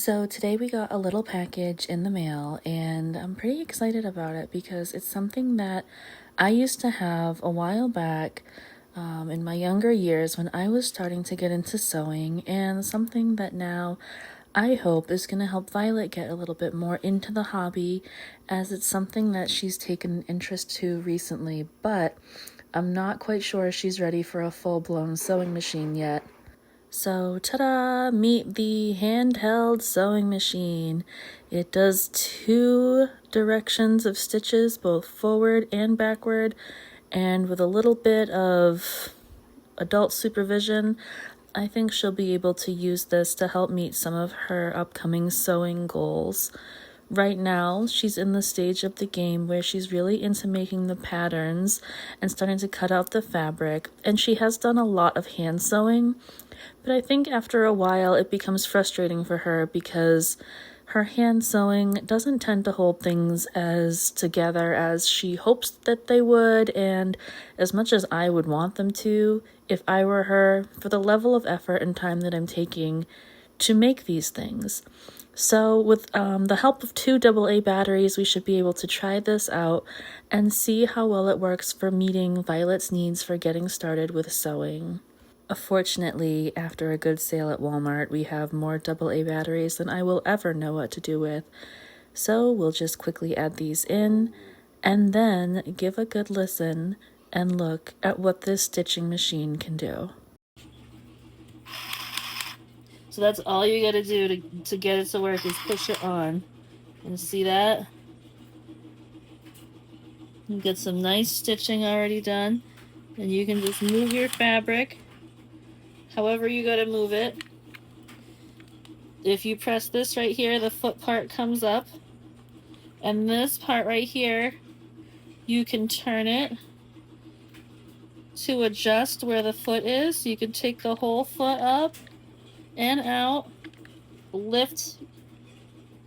So today we got a little package in the mail and I'm pretty excited about it because it's something that I used to have a while back in my younger years when I was starting to get into sewing, and something that now I hope is going to help Violet get a little bit more into the hobby, as it's something that she's taken an interest to recently, but I'm not quite sure she's ready for a full-blown sewing machine yet. So, ta-da! Meet the handheld sewing machine. It does 2 directions of stitches, both forward and backward, and with a little bit of adult supervision, I think she'll be able to use this to help meet some of her upcoming sewing goals. Right now, she's in the stage of the game where she's really into making the patterns and starting to cut out the fabric, and she has done a lot of hand sewing, but I think after a while it becomes frustrating for her because her hand sewing doesn't tend to hold things as together as she hopes that they would, and as much as I would want them to if I were her, for the level of effort and time that I'm taking to make these things. So with the help of 2 AA batteries, we should be able to try this out and see how well it works for meeting Violet's needs for getting started with sewing. Fortunately, after a good sale at Walmart, we have more AA batteries than I will ever know what to do with. So we'll just quickly add these in and then give a good listen and look at what this stitching machine can do. So that's all you gotta do to get it to work is push it on. And see that? You get some nice stitching already done. And you can just move your fabric however you gotta move it. If you press this right here, the foot part comes up. And this part right here, you can turn it to adjust where the foot is. You can take the whole foot up and out, lift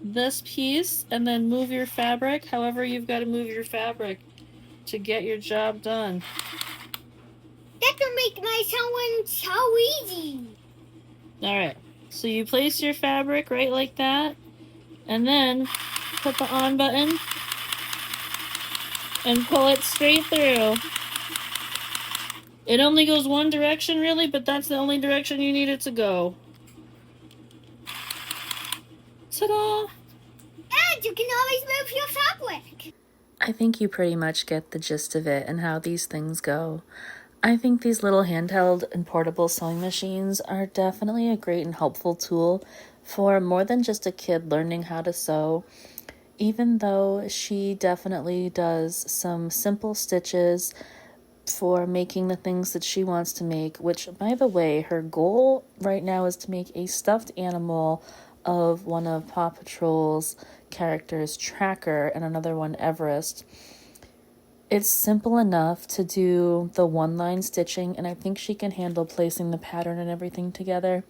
this piece, and then move your fabric however you've got to move your fabric to get your job done. That will make my sewing so easy. Alright, so you place your fabric right like that, and then put the on button and pull it straight through. It only goes one direction really, but that's the only direction you need it to go. Ta-da! And you can always move your fabric. I think you pretty much get the gist of it and how these things go. I think these little handheld and portable sewing machines are definitely a great and helpful tool for more than just a kid learning how to sew. Even though she definitely does some simple stitches for making the things that she wants to make, which, by the way, her goal right now is to make a stuffed animal of one of Paw Patrol's characters, Tracker, and another one, Everest. It's simple enough to do the one-line stitching, and I think she can handle placing the pattern and everything together.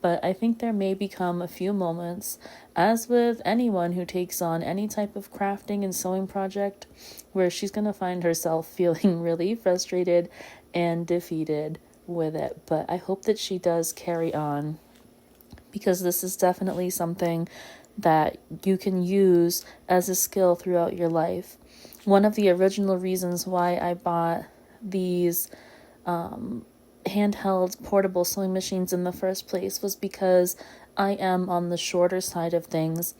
But I think there may become a few moments, as with anyone who takes on any type of crafting and sewing project, where she's going to find herself feeling really frustrated and defeated with it. But I hope that she does carry on, because this is definitely something that you can use as a skill throughout your life. One of the original reasons why I bought these handheld portable sewing machines in the first place was because I am on the shorter side of things,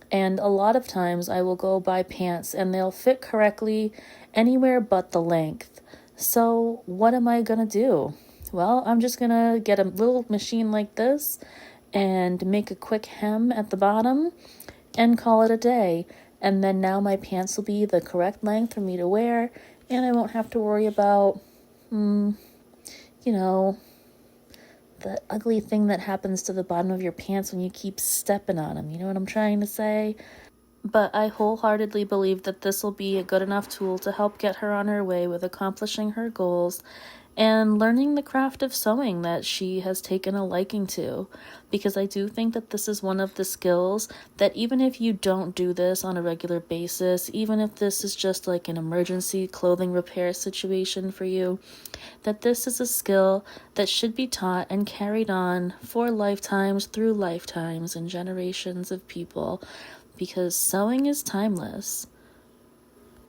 and a lot of times I will go buy pants and they'll fit correctly anywhere but the length. So what am I gonna do? Well, I'm just gonna get a little machine like this and make a quick hem at the bottom and call it a day. And then now my pants will be the correct length for me to wear, and I won't have to worry about, the ugly thing that happens to the bottom of your pants when you keep stepping on them. You know what I'm trying to say? But I wholeheartedly believe that this will be a good enough tool to help get her on her way with accomplishing her goals and learning the craft of sewing that she has taken a liking to, because I do think that this is one of the skills that even if you don't do this on a regular basis, even if this is just like an emergency clothing repair situation for you, that this is a skill that should be taught and carried on for lifetimes through lifetimes and generations of people, because sewing is timeless.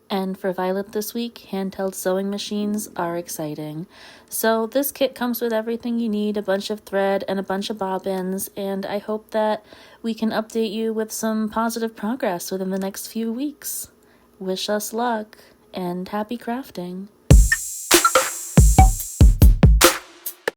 And for Violet this week, handheld sewing machines are exciting. So this kit comes with everything you need, a bunch of thread and a bunch of bobbins, and I hope that we can update you with some positive progress within the next few weeks. Wish us luck, and happy crafting!